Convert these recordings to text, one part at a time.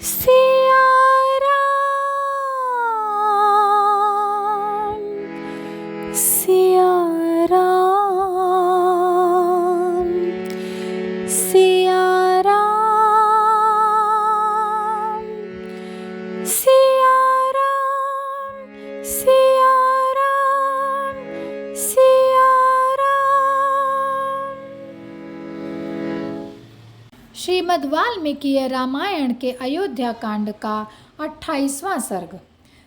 सिया राम, सिया राम, सिया राम, सिया राम, सिया राम, सिया राम। श्रीमद् वाल्मीकि रामायण के अयोध्या कांड का 28वां सर्ग।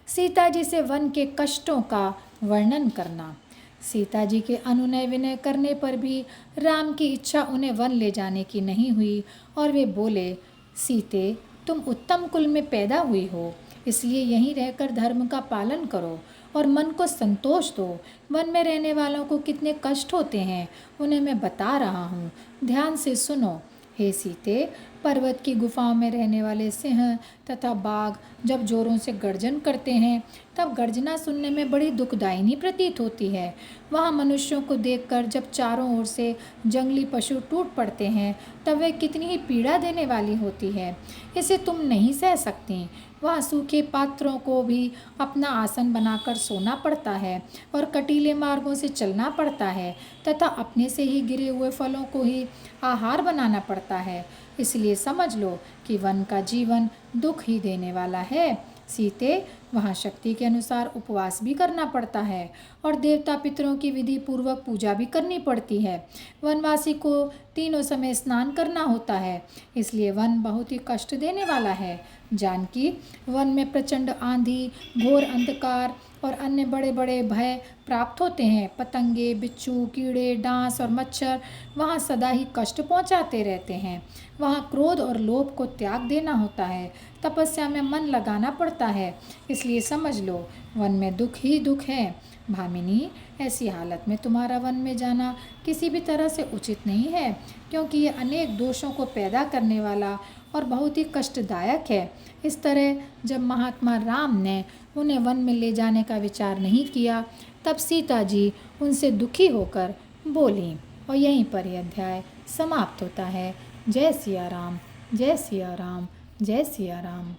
सीता जी से वन के कष्टों का वर्णन करना। सीता जी के अनुनय विनय करने पर भी राम की इच्छा उन्हें वन ले जाने की नहीं हुई और वे बोले, सीते, तुम उत्तम कुल में पैदा हुई हो, इसलिए यहीं रहकर धर्म का पालन करो और मन को संतोष दो। वन में रहने वालों को कितने कष्ट होते हैं उन्हें मैं बता रहा हूँ, ध्यान से सुनो। हे सीते, पर्वत की गुफाओं में रहने वाले सिंह तथा बाघ जब जोरों से गर्जन करते हैं तब गर्जना सुनने में बड़ी दुखदायिनी प्रतीत होती है। वहाँ मनुष्यों को देखकर जब चारों ओर से जंगली पशु टूट पड़ते हैं तब वे कितनी ही पीड़ा देने वाली होती है, इसे तुम नहीं सह सकती। वहाँ सूखे पात्रों को भी अपना आसन बनाकर सोना पड़ता है और कटीले मार्गों से चलना पड़ता है तथा अपने से ही गिरे हुए फलों को ही आहार बनाना पड़ता है। इसलिए समझ लो कि वन का जीवन दुख ही देने वाला है। सीते, वहाँ शक्ति के अनुसार उपवास भी करना पड़ता है और देवता पितरों की विधि पूर्वक पूजा भी करनी पड़ती है। वनवासी को तीनों समय स्नान करना होता है, इसलिए वन बहुत ही कष्ट देने वाला है। जानकी, वन में प्रचंड आंधी, घोर अंधकार और अन्य बड़े बड़े भय प्राप्त होते हैं। पतंगे, बिच्छू, कीड़े, डांस और मच्छर वहाँ सदा ही कष्ट पहुँचाते रहते हैं। वहाँ क्रोध और लोभ को त्याग देना होता है, तपस्या में मन लगाना पड़ता है, इसलिए समझ लो वन में दुख ही दुख है। भामिनी, ऐसी हालत में तुम्हारा वन में जाना किसी भी तरह से उचित नहीं है, क्योंकि ये अनेक दोषों को पैदा करने वाला और बहुत ही कष्टदायक है। इस तरह जब महात्मा राम ने उन्हें वन में ले जाने का विचार नहीं किया तब सीता जी उनसे दुखी होकर बोलीं। और यहीं पर यह अध्याय समाप्त होता है। जय सिया राम, जय सिया राम, जय सिया राम।